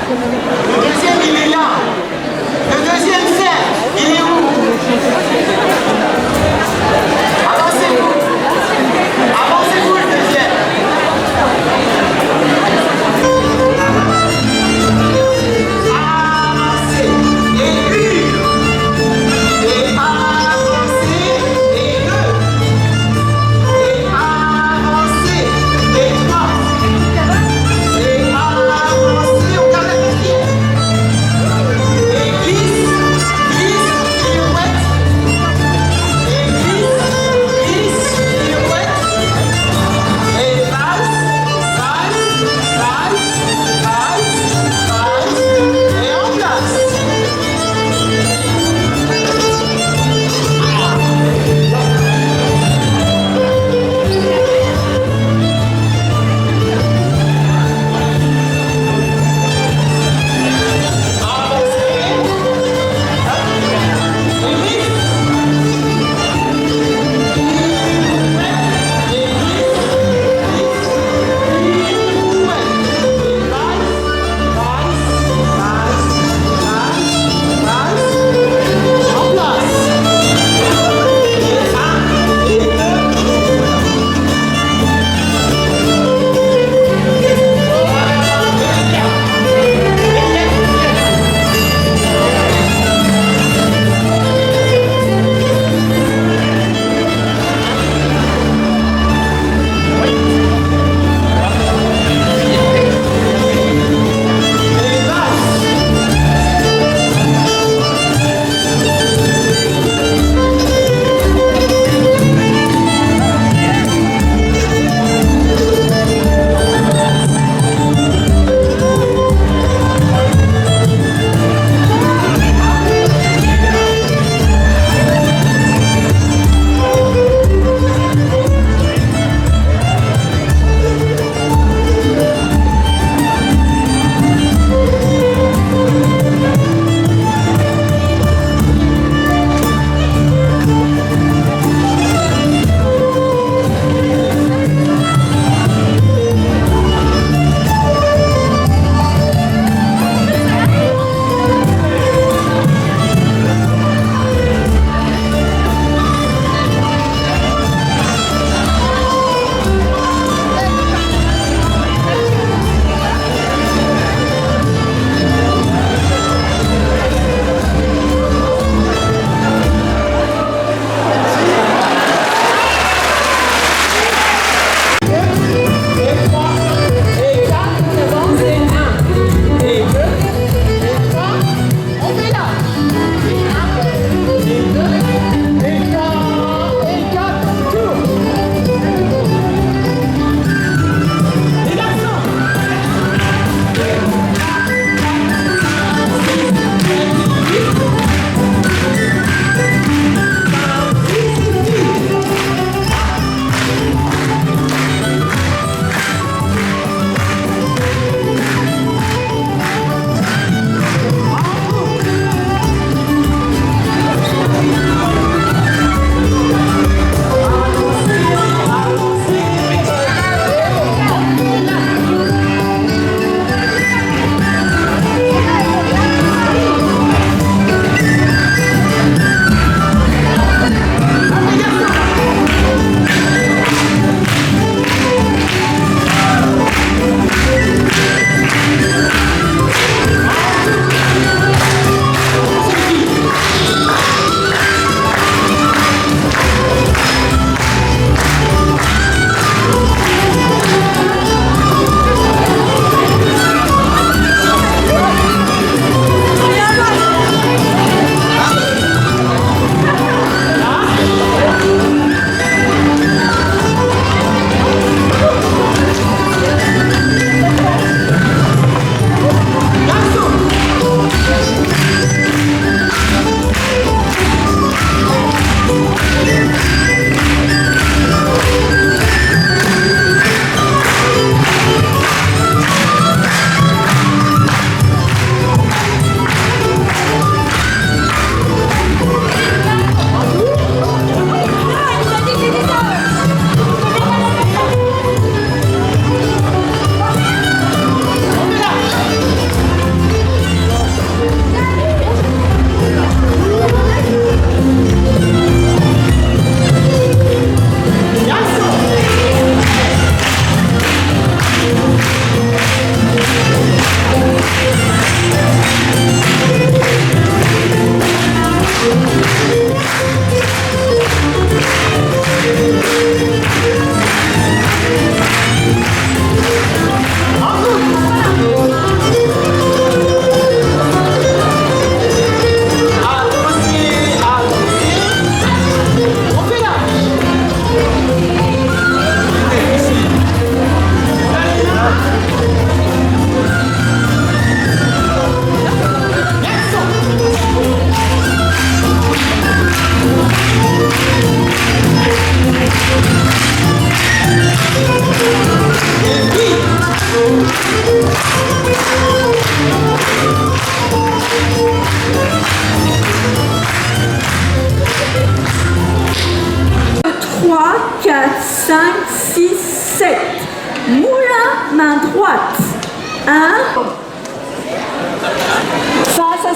Le deuxième, il est là. Le deuxième cercle, il est où? Avancez-vous. Avancez-vous le deuxième. Avancez. Et une. Et avancez. Et deux. Et avancez. Et trois. Et avancez. On garde la quatrième.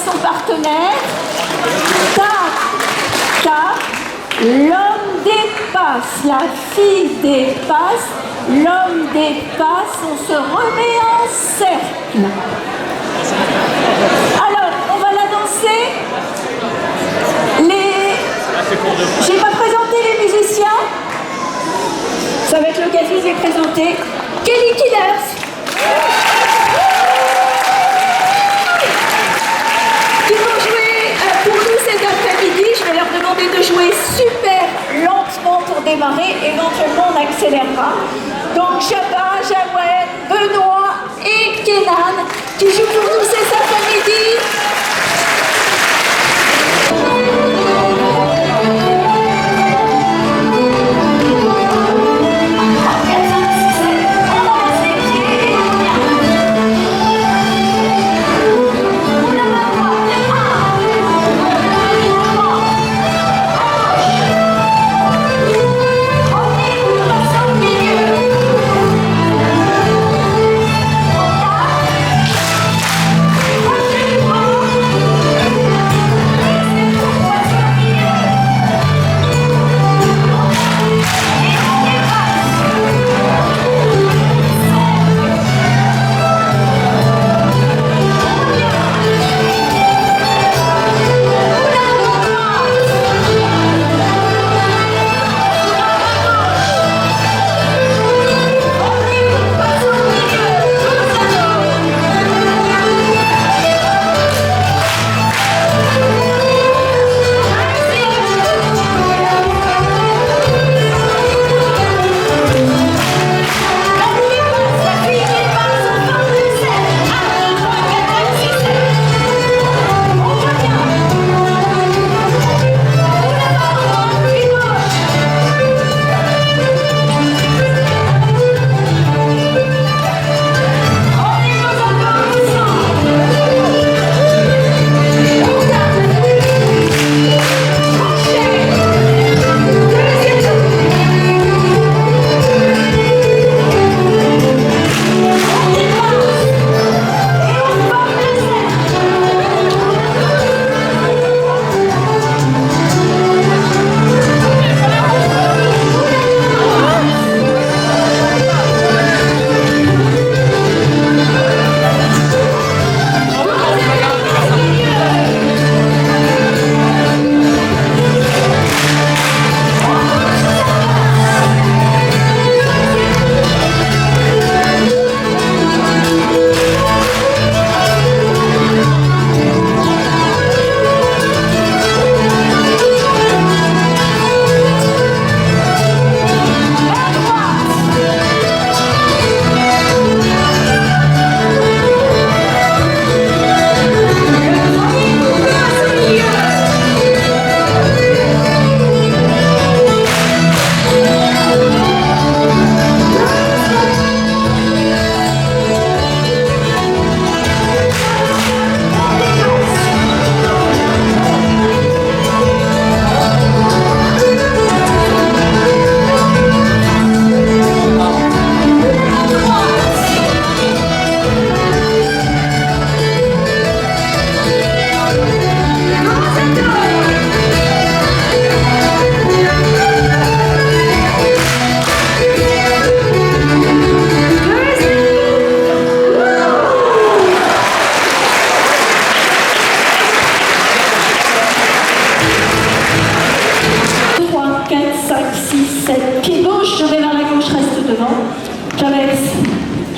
son partenaire. Tac, tac. L'homme dépasse, la fille dépasse, l'homme dépasse, on se remet en cercle. Alors, on va la danser. J'ai pas présenté les musiciens. Ça va être l'occasion de les présenter. Kelly Killers. Qui vont jouer pour nous cet après-midi. Je vais leur demander de jouer super lentement pour démarrer. Éventuellement, on accélérera. Donc, Jabba, Jawen, Benoît et Kenan qui jouent pour nous cet après-midi.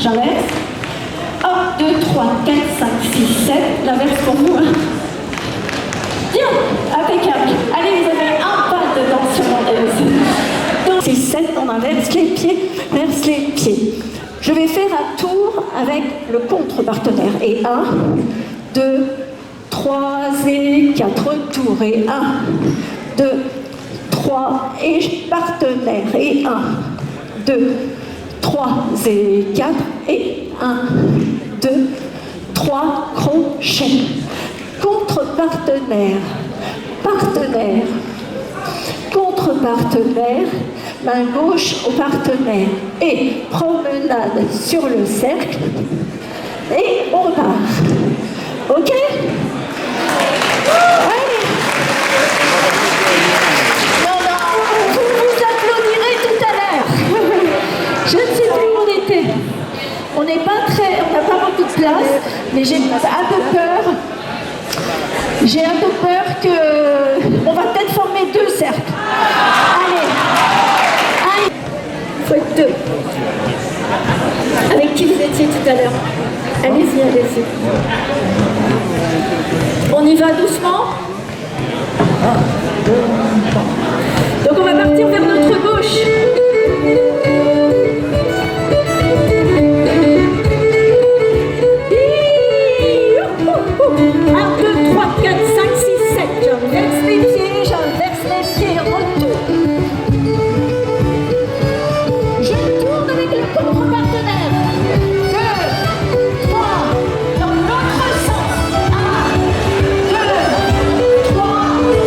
J'inverse. 1, 2, 3, 4, 5, 6, 7. L'inverse pour vous. Bien, impeccable. Allez, vous avez un pas de danse irlandaise. Donc, c'est 7, on inverse les pieds, verse les pieds. Je vais faire un tour avec le contre-partenaire. Et 1, 2, 3 et 4 tours. Et 1, 2, 3 et partenaire. Et 1, 2, 3 et 4 et 1, 2, 3 crochets. Contre-partenaire, partenaire, contre-partenaire, main gauche au partenaire et promenade sur le cercle et on repart. Ok? J'ai un peu peur que... On va peut-être former 2 cercles. Allez. Allez. Il faut être 2. Avec qui vous étiez tout à l'heure? Allez-y, allez-y. On y va doucement. Donc on va partir vers notre gauche. 1, 2, 3, 4, 5, 6, 7. J'inverse les pieds, retour. Je tourne avec le contre-partenaire. 2, 3, dans l'autre sens. 1, 2, 3,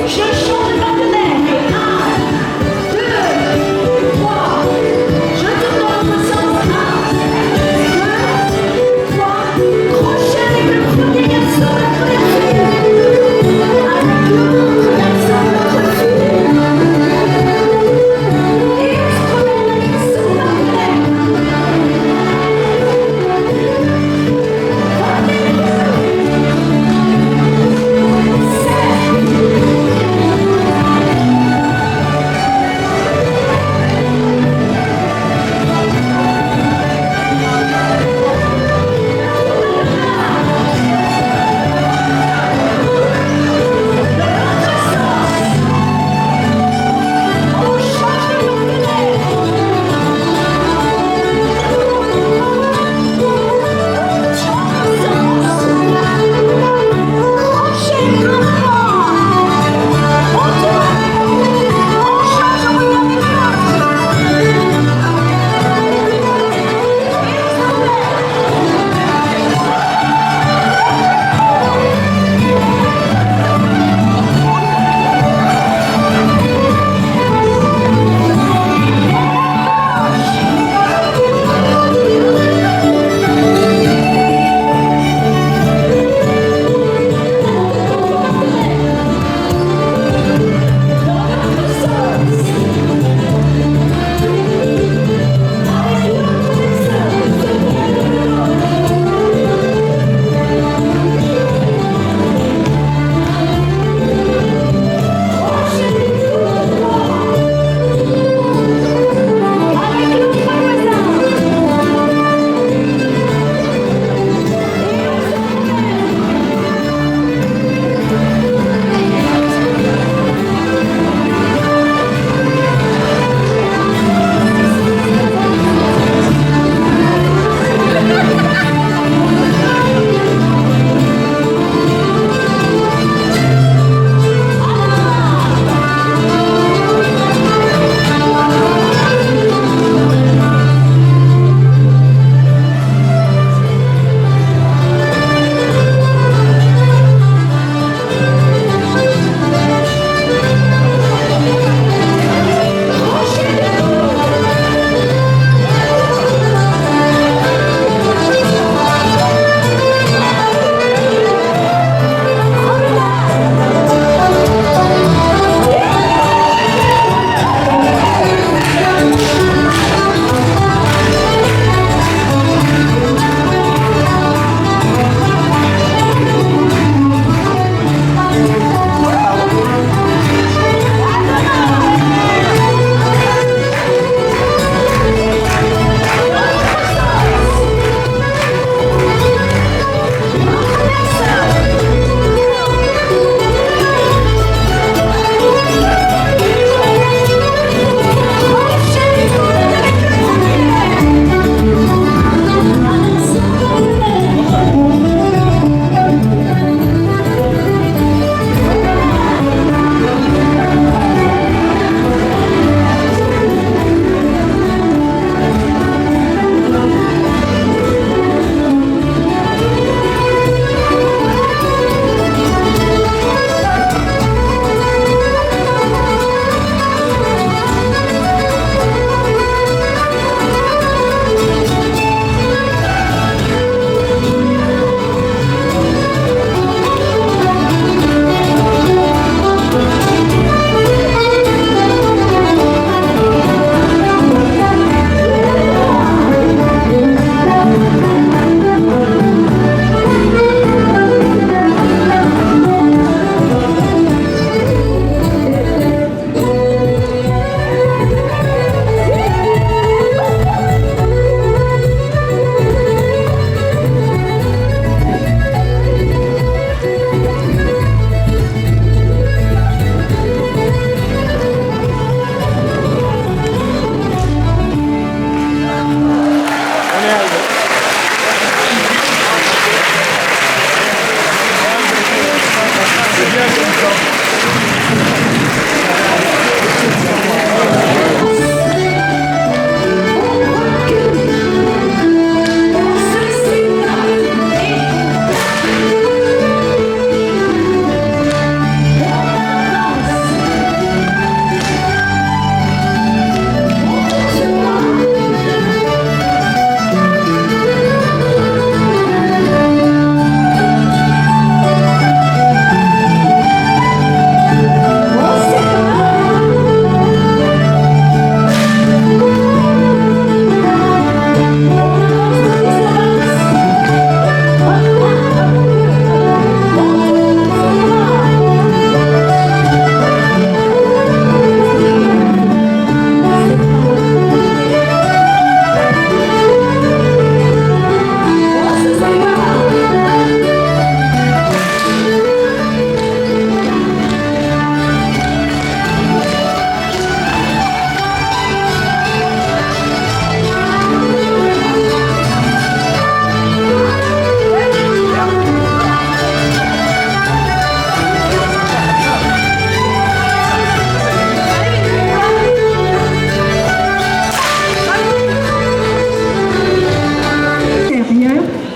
je change de partenaire. 1, 2, 3, je tourne dans l'autre sens. 1, 2, 3, crochet avec le premier garçon, la première fille.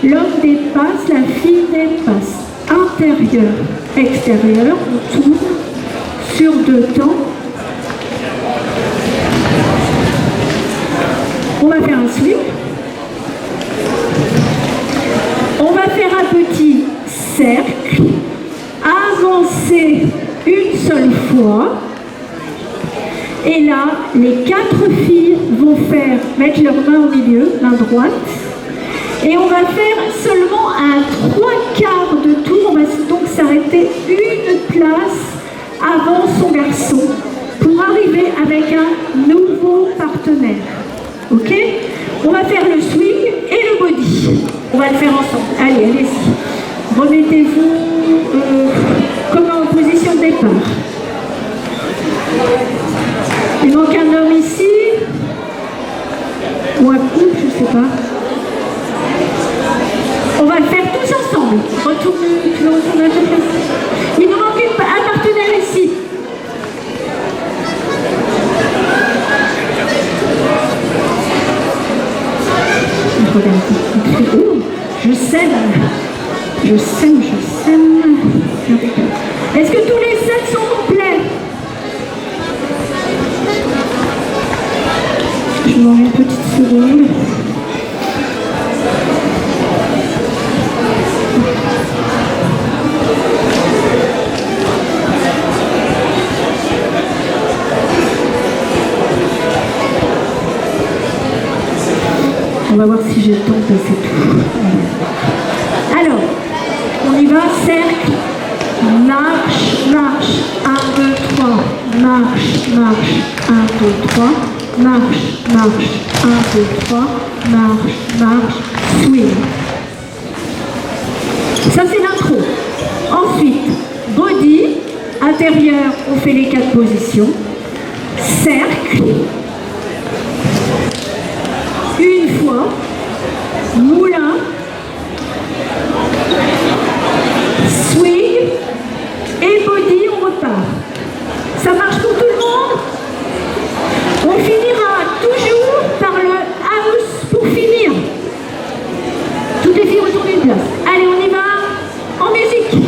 L'homme dépasse, la fille dépasse. Intérieur, extérieur, on tourne sur 2 temps. On va faire un swing. On va faire un petit cercle. Avancer une seule fois. Et là, les 4 filles vont mettre leurs mains au milieu, main droite. Et on va faire seulement un 3/4 de tour. On va donc s'arrêter une place avant son garçon pour arriver avec un nouveau partenaire. Ok? On va faire le swing et le body. On va le faire ensemble. Allez, allez-y. Remettez-vous comme en position de départ. Il manque un homme ici. Ou un couple, je ne sais pas. On va le faire tous ensemble. Retourne à ta place. Il nous manque un partenaire ici. Regarde. Oh, je sème. Je sème, je sème. Est-ce que tous les 7 sont complets? Je vous demande une petite seconde. On va voir si j'ai le temps de passer tout. Alors, on y va, cercle, marche, marche, 1, 2, 3, marche, marche, 1, 2, 3, marche, marche, 1, 2, 3, marche, marche, swing. Ça c'est l'intro. Ensuite, body, intérieur, on fait les 4 positions, cercle, une fois, moulin, swing et body, on repart. Ça marche pour tout le monde? On finira toujours par le house pour finir. Toutes les filles retournent une place. Allez, on y va en musique.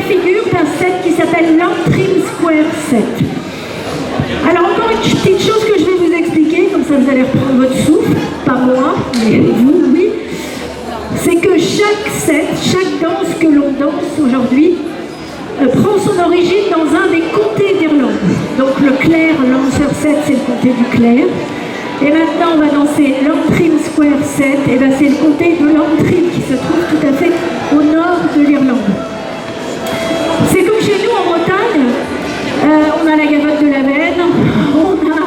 figure d'un set qui s'appelle l'Antrim Square Set. Alors encore une petite chose que je vais vous expliquer, comme ça vous allez reprendre votre souffle, pas moi, mais vous, oui. C'est que chaque set, chaque danse que l'on danse aujourd'hui, prend son origine dans un des comtés d'Irlande. Donc le Clare Lancer Set, c'est le comté du Clare. Et maintenant, on va danser l'Antrim Square Set. Et bien, c'est le comté de l'Antrim qui se trouve tout à fait au nord de l'Irlande. C'est comme chez nous en Bretagne. On a la gavotte de la Veine. On a,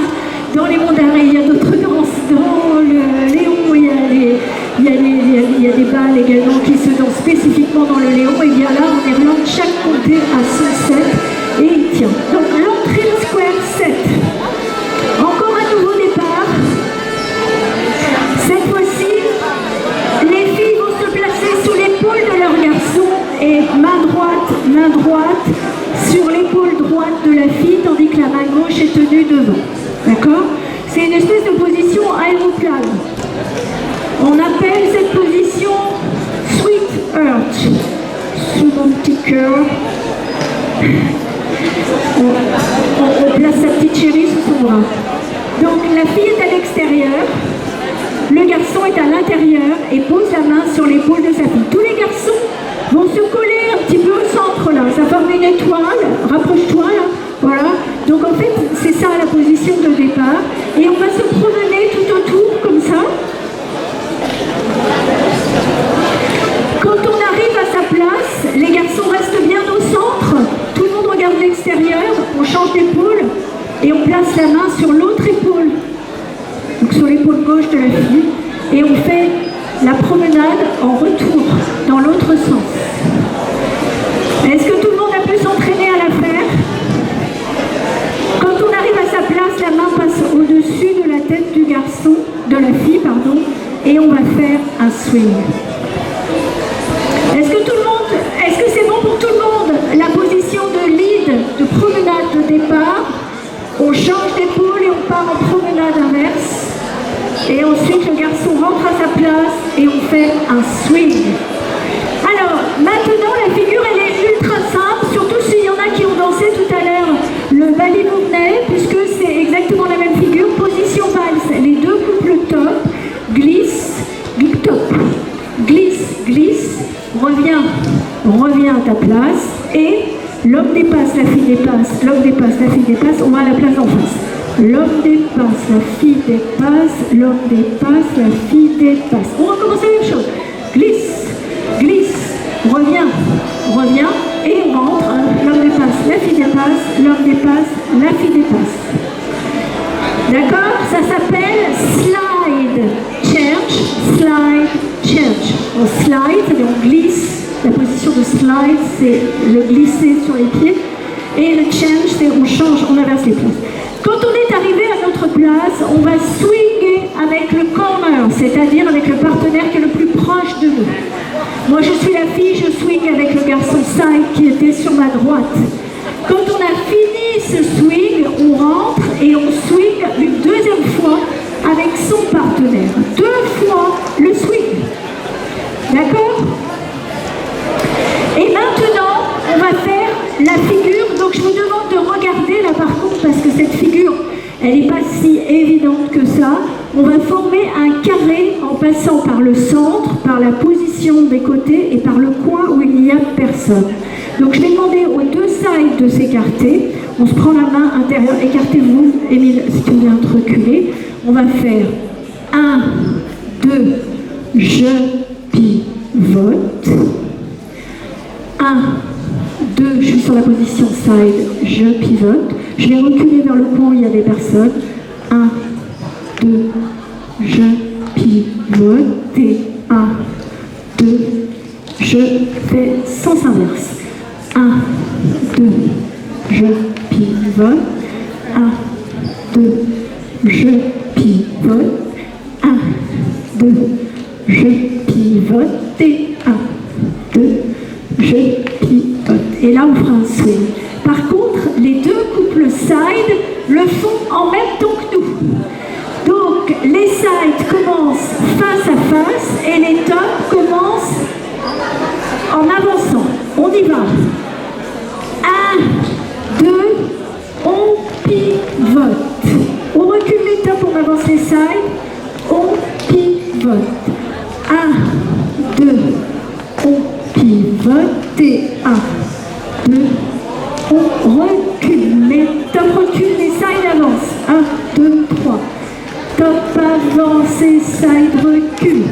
dans les monts d'Arrée, il y a d'autres danses. Dans le Léon, il y a des balles également qui se dansent spécifiquement dans le Léon. Et bien là, en Irlande, chaque comté a son set et il tient. Donc, l'Antrim Square Set. Encore un nouveau départ. Cette fois-ci, les filles vont se placer sur l'épaule de leur garçon et main droite sur l'épaule droite de la fille, tandis que la main gauche est tenue devant. D'accord? C'est une espèce de position aéroplane. On appelle cette position Sweet Heart. Sous mon petit cœur. On place sa petite chérie sous son bras. Donc la fille est à l'extérieur, le garçon est à l'intérieur et pose la main sur l'épaule de sa fille. Tous les garçons vont se coller un petit peu au centre là, ça forme une étoile, rapproche-toi là, voilà. Donc en fait c'est ça la position de départ et on va se promener tout autour comme ça. Quand on arrive à sa place, les garçons restent bien au centre, tout le monde regarde l'extérieur, on change d'épaule et on place la main sur l'autre épaule, donc sur l'épaule gauche de la fille, et on fait la promenade en retour, dans l'autre sens. Est-ce que tout le monde a pu s'entraîner à la faire? Quand on arrive à sa place, la main passe au-dessus de la tête du garçon, de la fille, pardon, et on va faire un swing. Est-ce que c'est bon pour tout le monde? La position de lead, de promenade de départ, on change d'épaule et on part en promenade inverse. Et ensuite le garçon rentre à sa place et on fait un swing. Alors, maintenant la figure elle est ultra simple, surtout s'il y en a qui ont dansé tout à l'heure le Ballymourney, puisque c'est exactement la même figure, position valse. Les deux couples top, glisse, top, glisse, glisse, reviens à ta place et l'homme dépasse, la fille dépasse, l'homme dépasse, la fille dépasse, on va à la place en face. L'homme dépasse, la fille dépasse, l'homme dépasse, la fille dépasse. On recommence la même chose. Glisse, glisse, reviens et on rentre. L'homme dépasse, la fille dépasse, l'homme dépasse, la fille dépasse. D'accord? Ça s'appelle slide, change, slide, change. On slide, c'est-à-dire on glisse. La position de slide, c'est le glisser sur les pieds. Et le change, c'est on change, on inverse les places. Quand on est arrivé à notre place, on va swinger avec le corner, c'est-à-dire avec le partenaire qui est le plus proche de nous. Moi, je suis la fille, je swing avec le garçon side qui était sur ma droite. Quand on a fini ce swing, on rentre et on swing une deuxième fois avec son partenaire. 2 fois le swing. D'accord? Et maintenant, on va faire la figure. Donc je vous demande de regarder là par contre, parce que cette figure, elle n'est pas si évidente que ça. On va former un carré en passant par le centre, par la position des côtés et par le coin où il n'y a personne. Donc je vais demander aux deux sides de s'écarter. On se prend la main intérieure. Écartez-vous, Émile, si tu viens te reculer. On va faire 1, 2, je pivote. 1, 2, je suis sur la position side, je pivote. Je vais reculer vers le coin où il y a des personnes. 1, 2, je pivote. Et 1, 2, je fais sens inverse. 1, 2, je pivote. 1, 2, je pivote. 1, 2, je pivote. Et 1, 2, je pivote. Et là, on fera un swing. Par contre, les deux couples side le font en même temps que nous. Donc, les sides commencent face à face et les tops commencent en avançant. On y va. side, on pivote. 1, 2, on pivote et 1, 2, on recule. Les top recule, les side avance. 1, 2, 3. Top avance et side recule.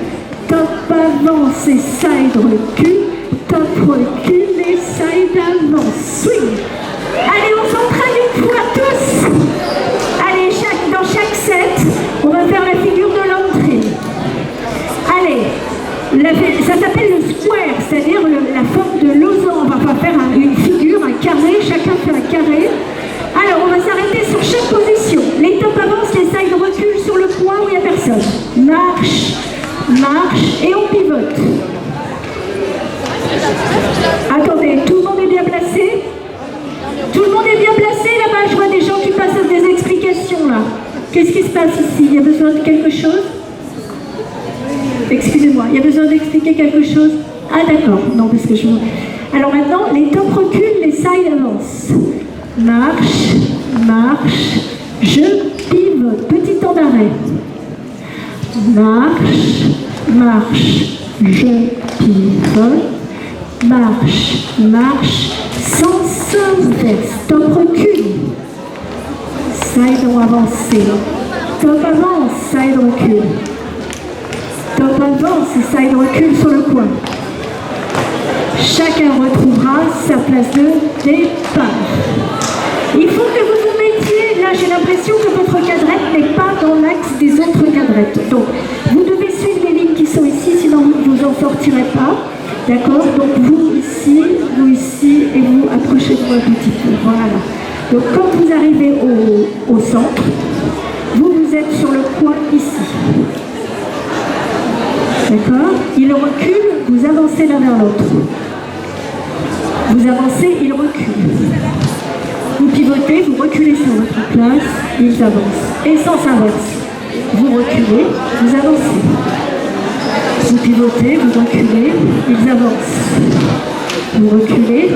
Top avance et side recule. Top recule et side avance. Swing. Allez, on s'entraîne une fois tous. Allez, dans chaque set, on va faire la figure de l'entrée. Allez, ça s'appelle le square, c'est-à-dire la forme de losange. On va faire une figure, un carré, chacun fait un carré. Alors, on va s'arrêter sur chaque position. Les tops avancent, les sides reculent sur le point où il n'y a personne. Marche, marche, et on pivote. Attendez, tout le monde est bien placé? Tout le monde est bien placé là-bas? Je vois des gens qui passent des explications là. Qu'est-ce qui se passe ici? Il y a besoin de quelque chose? Excusez-moi, il y a besoin d'expliquer quelque chose? Ah d'accord, non parce que je... Alors maintenant, les tops reculent, les sides avancent. Marche, marche, je pivote. Petit temps d'arrêt. Marche, marche, je pivote. Marche, marche, sens inverse. Top recule. Side ont avancé. Top avance, side recule. Top avance et side recule sur le coin. Chacun retrouvera sa place de départ. Il faut que vous vous mettiez, là j'ai l'impression que votre cadrette n'est pas dans l'axe des autres cadrettes. Donc vous devez suivre les lignes qui sont ici, sinon vous ne vous en sortirez pas. D'accord? Donc vous ici et vous approchez-vous un petit peu. Voilà. Donc quand vous arrivez au centre, vous êtes sur le coin ici. D'accord? Il recule, vous avancez l'un vers l'autre. Vous avancez, il recule. Vous pivotez, vous reculez sur votre place, ils avancent. Et sens inverse. Vous reculez, vous avancez. Vous pivotez, vous reculez, ils avancent. Vous reculez,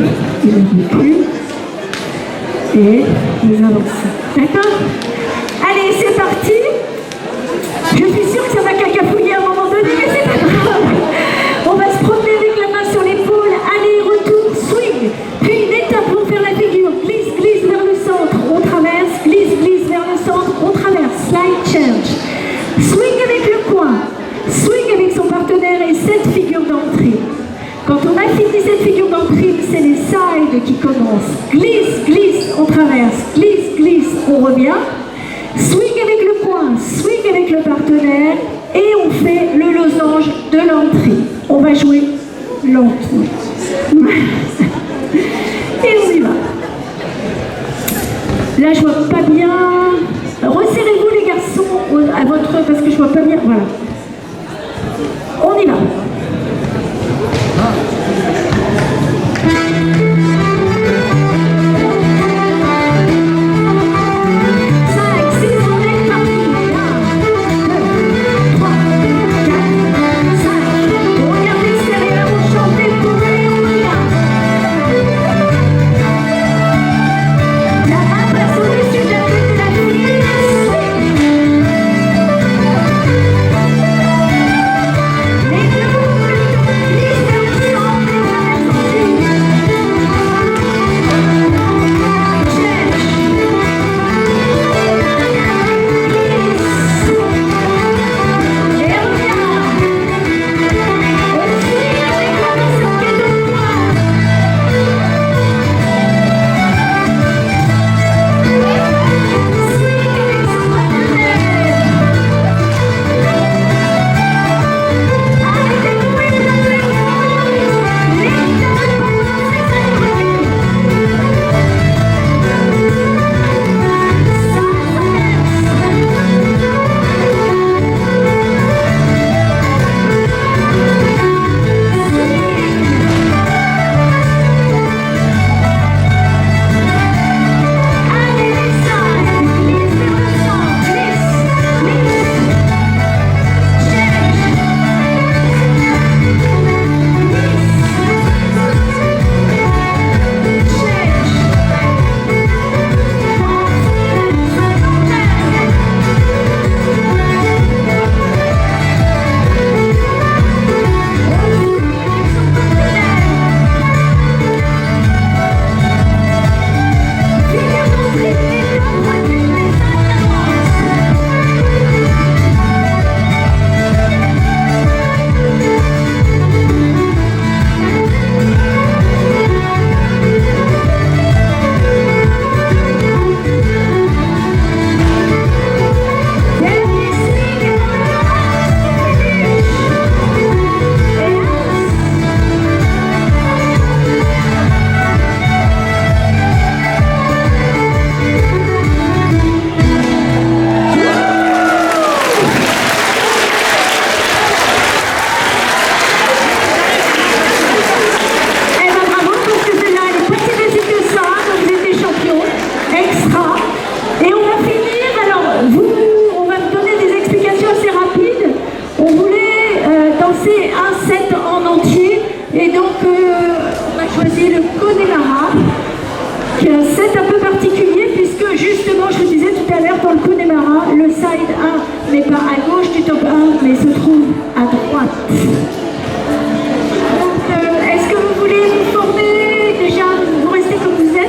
ils reculent. Et vous avancez. D'accord? Allez, c'est parti. Je suis sûre que ça va cacafouiller à un moment donné, mais c'est pas grave. On va se promener avec la main sur l'épaule. Allez, retour, swing. Puis une étape pour faire la figure. Glisse, glisse vers le centre. On traverse, glisse, glisse vers le centre. On traverse. Slide change. Swing avec le coin. Swing avec son partenaire et cette figure d'entrée. Quand on a fini cette figure d'entrée, c'est les sides qui commencent. Glisse, glisse, on traverse. Glisse, glisse, on revient. Swing avec le coin, swing avec le partenaire et on fait le losange de l'entrée. On va jouer lentement. Et on y va. Là, je vois pas bien. Resserrez-vous les garçons à votre... parce que je vois pas bien. Voilà. On y va. 1, 2, 3, 4, 5. Regardez l'extérieur, on chante pour les moyens. qui est un set un peu particulier puisque justement, je vous disais tout à l'heure, dans le Connemara, le side 1 n'est pas à gauche du top 1, mais se trouve à droite. Donc, est-ce que vous voulez vous former déjà, vous restez comme vous êtes?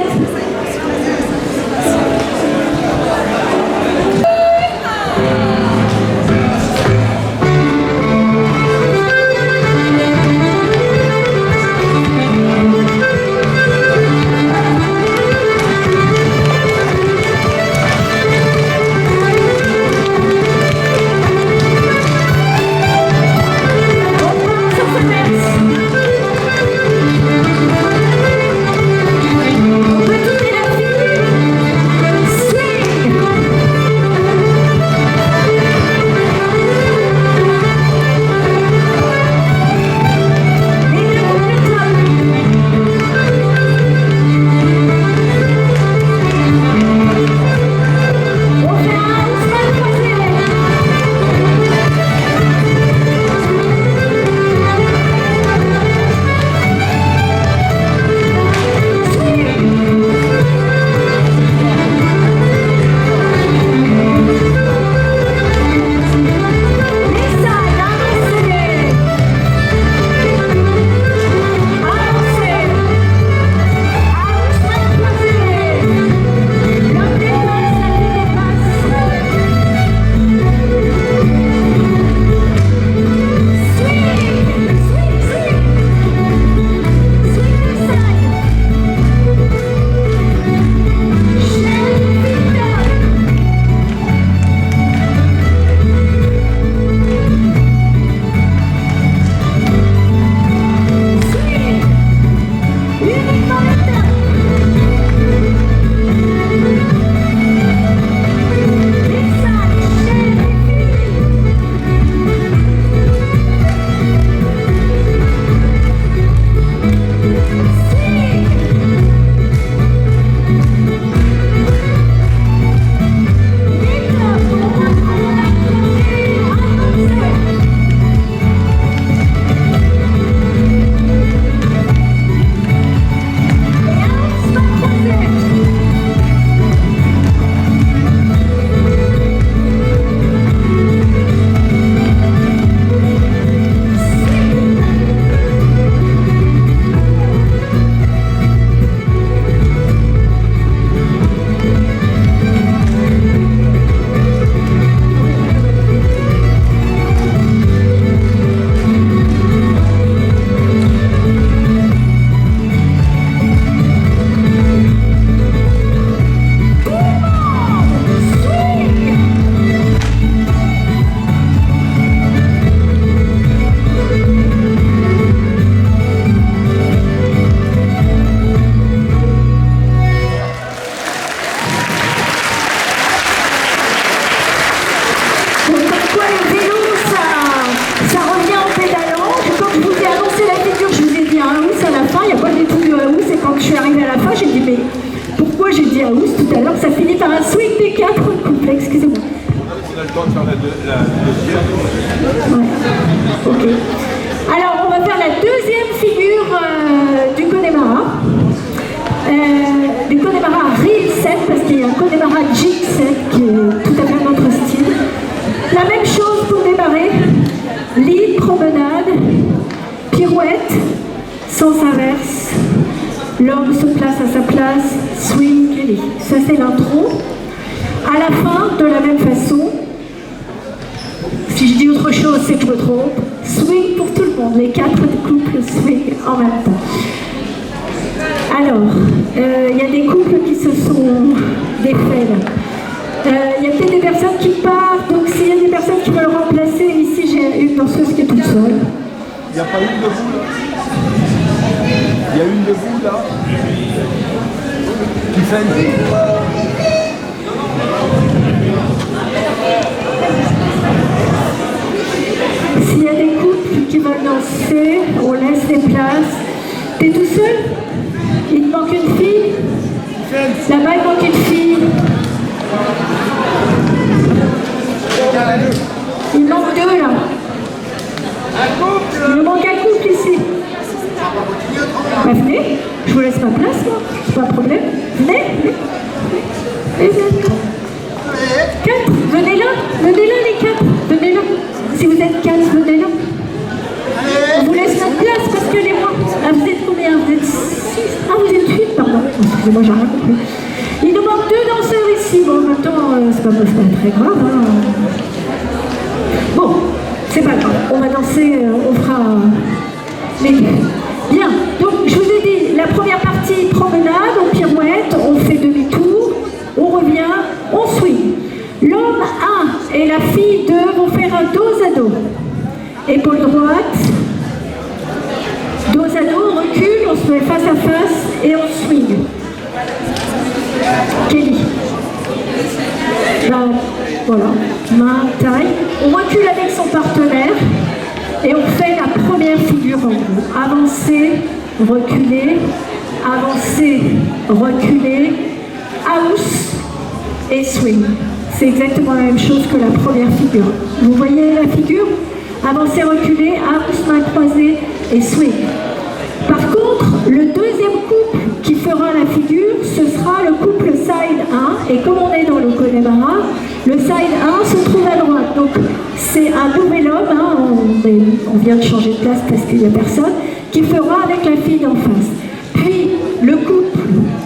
Ok. Alors, on va faire la deuxième figure du Connemara. Du Connemara Reel Set, parce qu'il y a un Connemara Jig Set qui est tout à fait notre style. La même chose pour démarrer. Lit, promenade, pirouette, sens inverse. L'homme se place à sa place, swing et lit. Ça, c'est l'intro. À la fin, de la même façon, si je dis autre chose, c'est que je me trompe. Swing pour tout le monde, les 4 couples swing en même temps. Alors, il y a des couples qui se sont défaits là. Il y a peut-être des personnes qui partent, donc s'il y a des personnes qui veulent remplacer, ici j'ai une danseuse qui est toute seule. Il n'y a pas une de vous là? Il y a une de vous là qui fait une... S'il y a des couples qui veulent danser, on laisse des places. T'es tout seul? Il te manque une fille? Là-bas, il manque une fille. Il manque 2 là. Il me manque un couple ici. Bah, venez, je vous laisse ma place. moi, c'est pas un problème. Venez, venez. Quatre, venez là les quatre, venez là. Si vous êtes quatre, venez là. On vous laisse notre place parce que les mois. Ah, vous êtes combien? Vous êtes 6. Ah, vous êtes 8, pardon. Excusez-moi, j'ai rien compris. Il nous manque 2 danseurs ici. Bon, en même temps, c'est pas très grave. Hein. Bon, c'est pas grave. On va danser, on fera les deux. Bien. Donc, je vous ai dit, la première partie, promenade, on pirouette, on fait demi-tour, on revient, on swing. L'homme 1 et la fille 2 vont faire un dos à dos. Épaule droite, dos à dos, on recule, on se met face à face et on swing. Kelly. Là, voilà, main, taille. On recule avec son partenaire et on fait la première figure en gros. Avancer, reculer, avancer, reculer, house et swing. C'est exactement la même chose que la première figure. Vous voyez la figure? Avancer, reculer, house, main croisée et swing. Par contre, le deuxième couple qui fera la figure, ce sera le couple side 1. Et comme on est dans le Connemara, le side 1 se trouve à droite. Donc c'est un nouvel homme, hein, on vient de changer de place parce qu'il n'y a personne, qui fera avec la fille d'en face. Puis le couple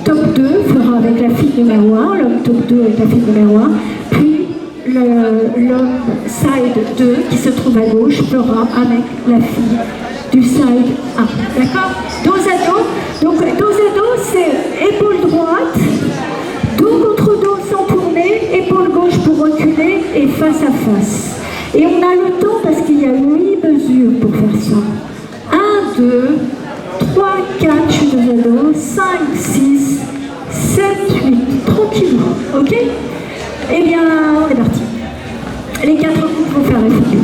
top 2 fera avec la fille numéro 1, l'homme top 2 avec la fille numéro 1. Puis l'homme side 2 qui se trouve à gauche fera avec la fille du side 1. D'accord? Dos à dos. Donc dos à dos, c'est épaule droite, dos contre dos sans tourner, épaule gauche pour reculer et face à face. Et on a le temps parce qu'il y a 8 mesures pour faire ça. 1, 2, 3, 4, je suis dos à dos, 5, 6, 7, 8. Tranquillement. Ok? Eh bien, on est parti. Les 4 couples vont faire la figure.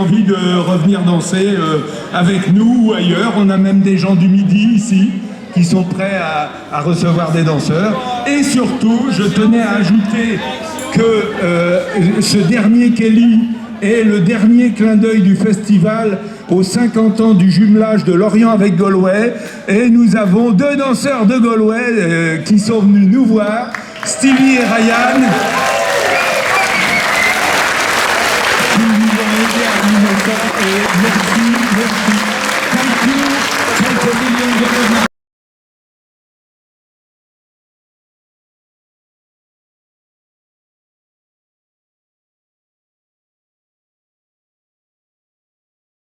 envie de revenir danser avec nous ou ailleurs. On a même des gens du Midi ici qui sont prêts à recevoir des danseurs. Et surtout, je tenais à ajouter que ce dernier Kelly est le dernier clin d'œil du festival aux 50 ans du jumelage de Lorient avec Galway. Et nous avons 2 danseurs de Galway qui sont venus nous voir, Stevie et Ryan, qui nous ont aidés à animer ça. Et merci.